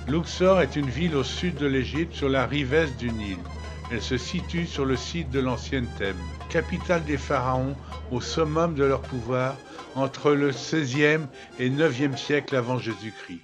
Luxor est une ville au sud de l'Égypte sur la rive est du Nil. Elle se situe sur le site de l'ancienne Thèbes, capitale des pharaons au summum de leur pouvoir entre le XVIe et IXe siècle avant Jésus-Christ.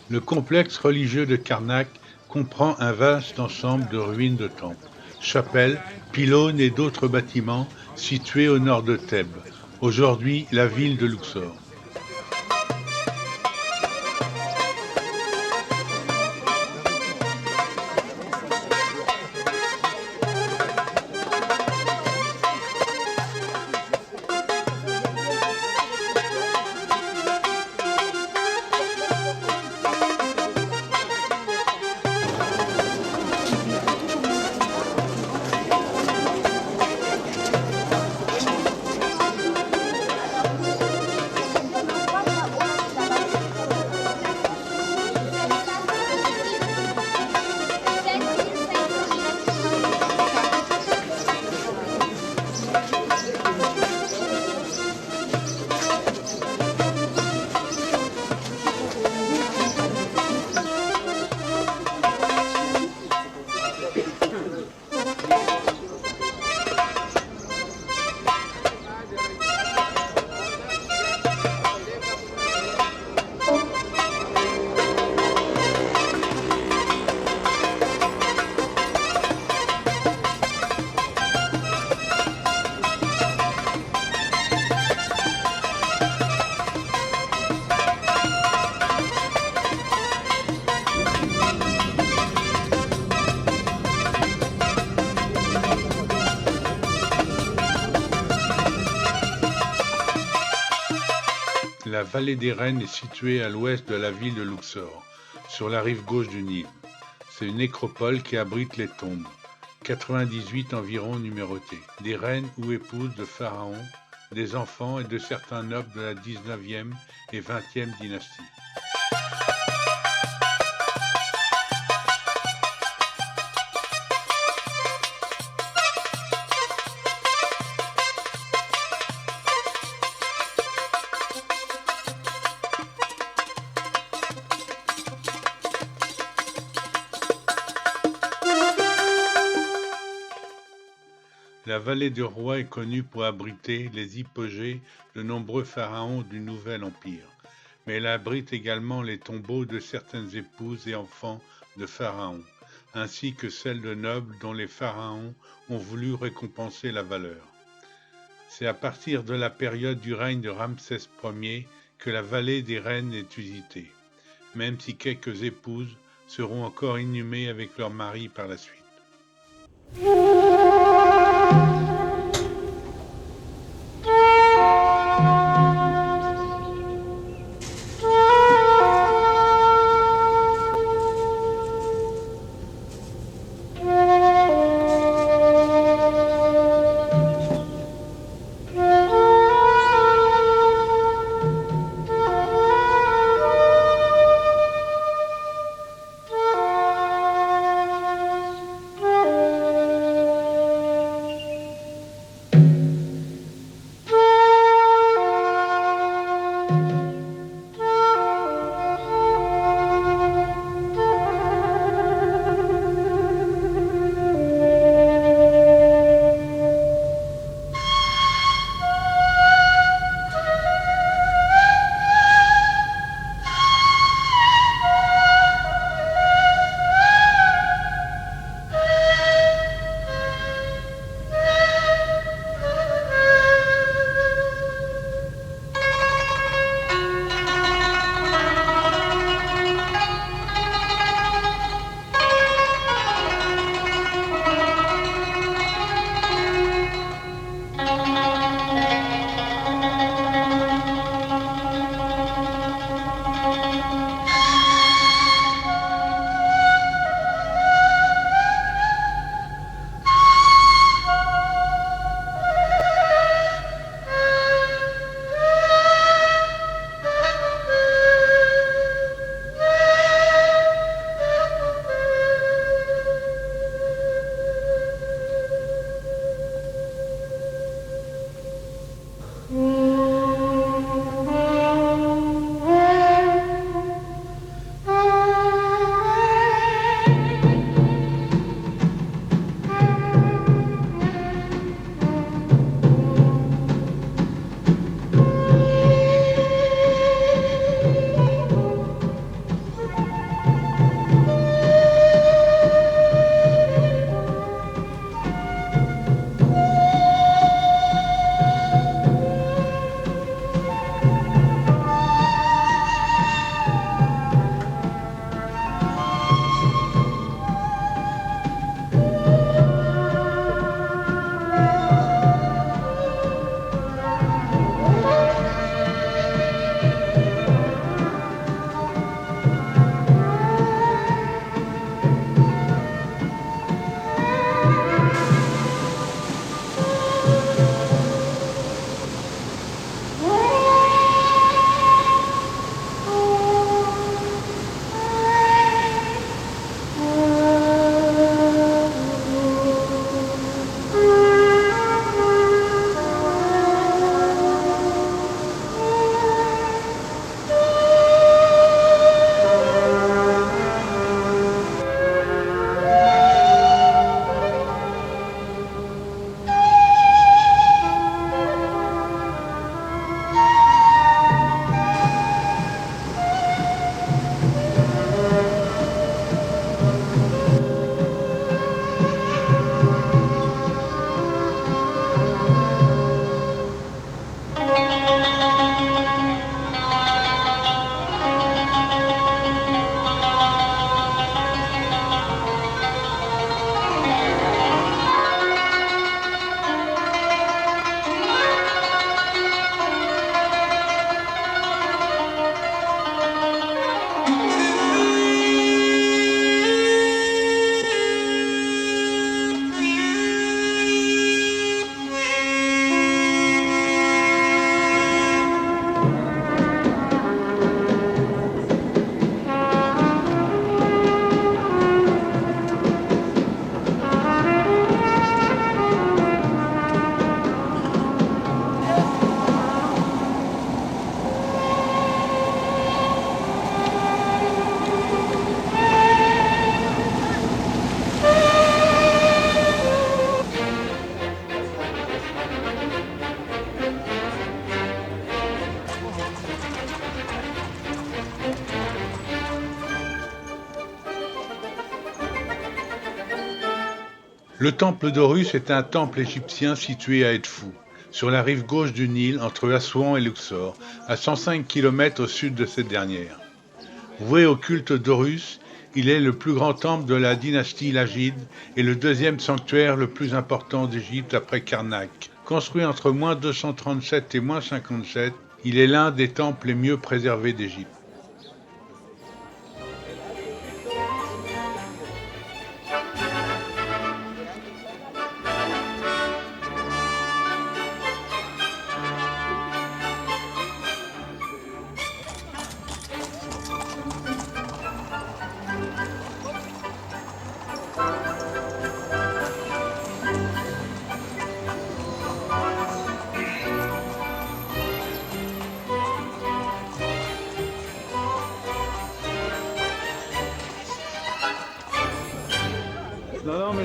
Le complexe religieux de Karnak comprend un vaste ensemble de ruines de temples, chapelles, pylônes et d'autres bâtiments situés au nord de Thèbes, aujourd'hui la ville de Luxor. La vallée des Reines est située à l'ouest de la ville de Luxor, sur la rive gauche du Nil. C'est une nécropole qui abrite les tombes, 98 environ numérotées, des reines ou épouses de pharaons, des enfants et de certains nobles de la 19e et 20e dynastie. La vallée du roi est connue pour abriter les hypogées de nombreux pharaons du Nouvel Empire, mais elle abrite également les tombeaux de certaines épouses et enfants de pharaons, ainsi que celles de nobles dont les pharaons ont voulu récompenser la valeur. C'est à partir de la période du règne de Ramsès Ier que la vallée des reines est usitée, même si quelques épouses seront encore inhumées avec leurs maris par la suite. Le temple d'Horus est un temple égyptien situé à Edfou, sur la rive gauche du Nil entre Assouan et Luxor, à 105 km au sud de cette dernière. Voué au culte d'Horus, il est le plus grand temple de la dynastie Lagide et le deuxième sanctuaire le plus important d'Égypte après Karnak. Construit entre -237 et -57, il est l'un des temples les mieux préservés d'Égypte. Non, non, mais...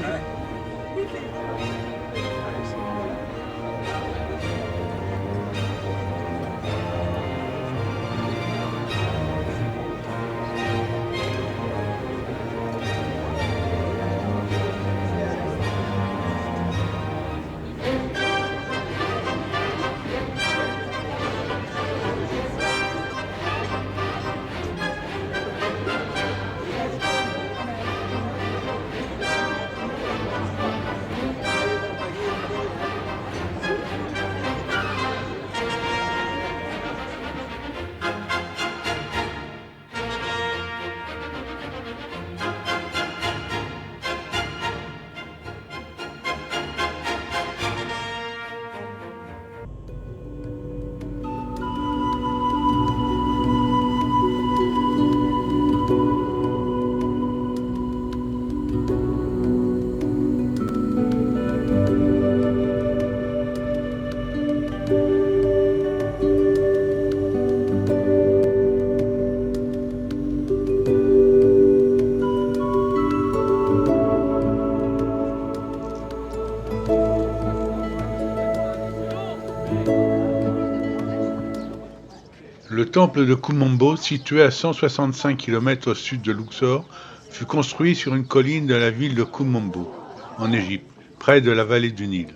Le temple de Kumombo, situé à 165 km au sud de Luxor, fut construit sur une colline de la ville de Kumombo, en Égypte, près de la vallée du Nil,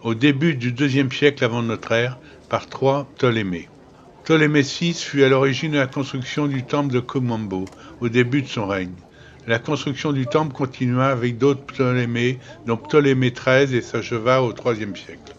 au début du IIe siècle avant notre ère, par trois Ptolémées. Ptolémée VI fut à l'origine de la construction du temple de Kumombo, au début de son règne. La construction du temple continua avec d'autres Ptolémées, dont Ptolémée XIII, et s'acheva au IIIe siècle.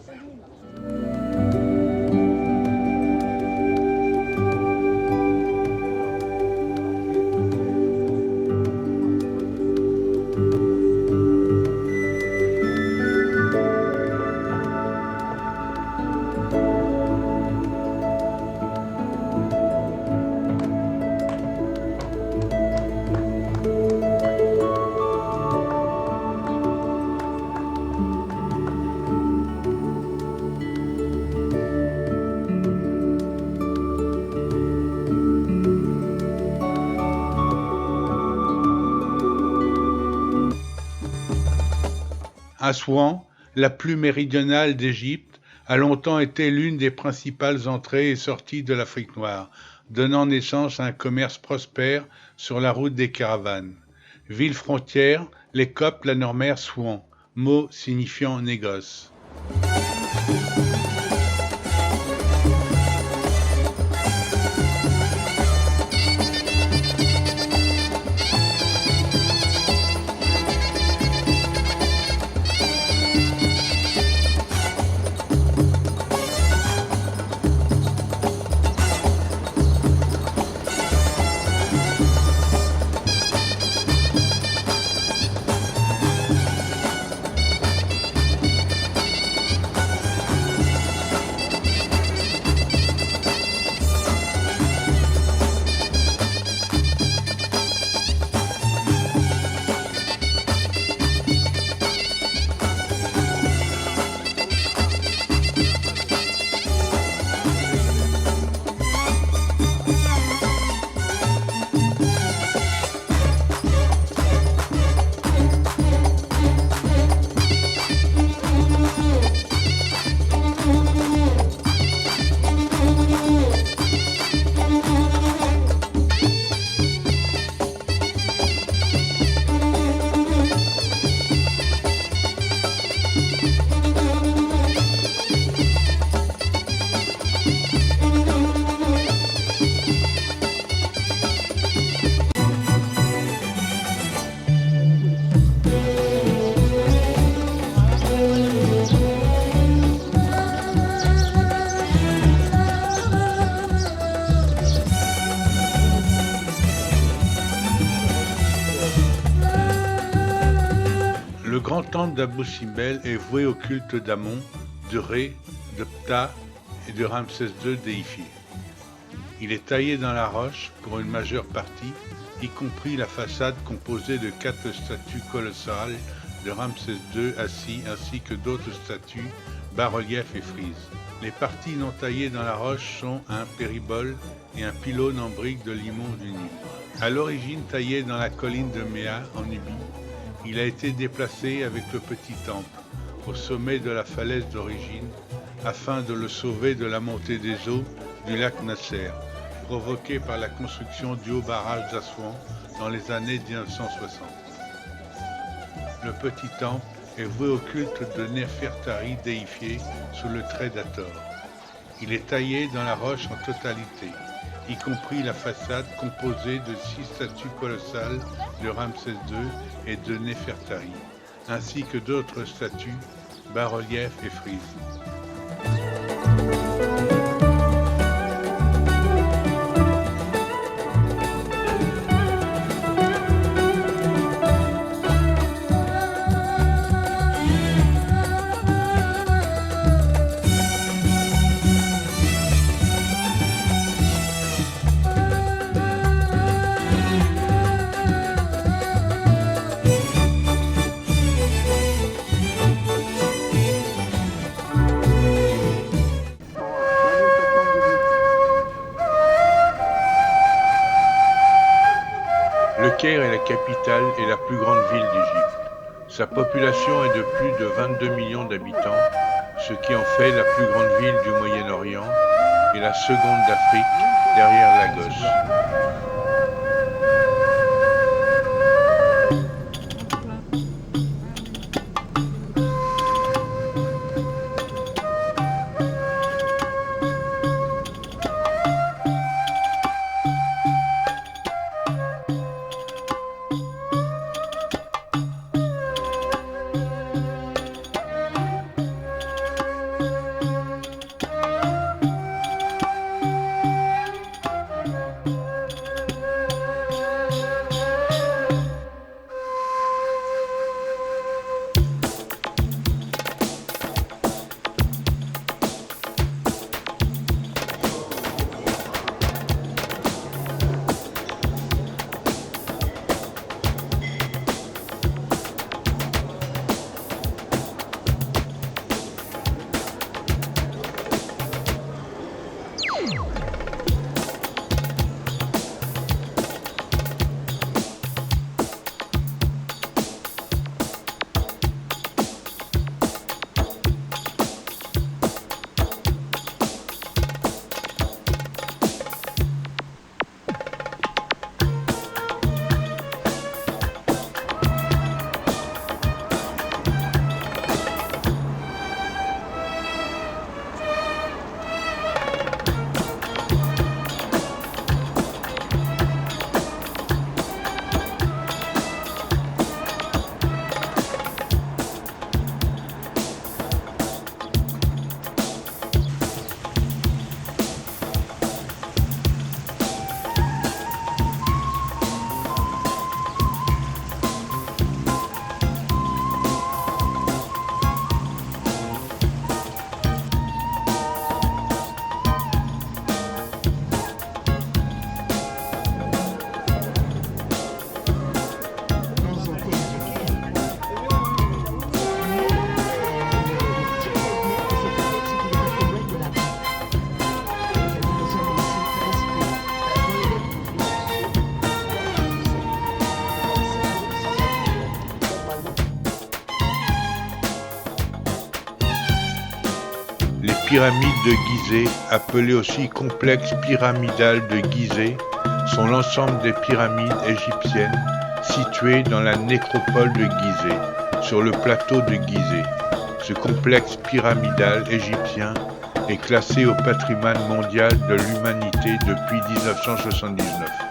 Assouan, la plus méridionale d'Égypte, a longtemps été l'une des principales entrées et sorties de l'Afrique noire, donnant naissance à un commerce prospère sur la route des caravanes. Ville frontière, les Coptes la nommèrent Souan, mot signifiant négoce. grand temple d'Abou Simbel est voué au culte d'Amon, de Ré, de Ptah et de Ramsès II déifié. Il est taillé dans la roche pour une majeure partie, y compris la façade composée de 4 statues colossales de Ramsès II assis ainsi que d'autres statues, bas-reliefs et frises. Les parties non taillées dans la roche sont un péribole et un pylône en briques de limon du Nil. À l'origine taillé dans la colline de Méa en Nubie, il a été déplacé avec le petit temple au sommet de la falaise d'origine afin de le sauver de la montée des eaux du lac Nasser, provoquée par la construction du haut barrage d'Assouan dans les années 1960. Le petit temple est voué au culte de Néfertari déifié sous le trait d'Hathor. Il est taillé dans la roche en totalité, y compris la façade composée de 6 statues colossales de Ramsès II et de Néfertari, ainsi que d'autres statues, bas-reliefs et frises. Le Caire est la capitale et la plus grande ville d'Égypte. Sa population est de plus de 22 millions d'habitants, ce qui en fait la plus grande ville du Moyen-Orient et la seconde d'Afrique derrière Lagos. Les pyramides de Gizeh, appelées aussi complexes pyramidal de Gizeh, sont l'ensemble des pyramides égyptiennes situées dans la nécropole de Gizeh, sur le plateau de Gizeh. Ce complexe pyramidal égyptien est classé au patrimoine mondial de l'humanité depuis 1979.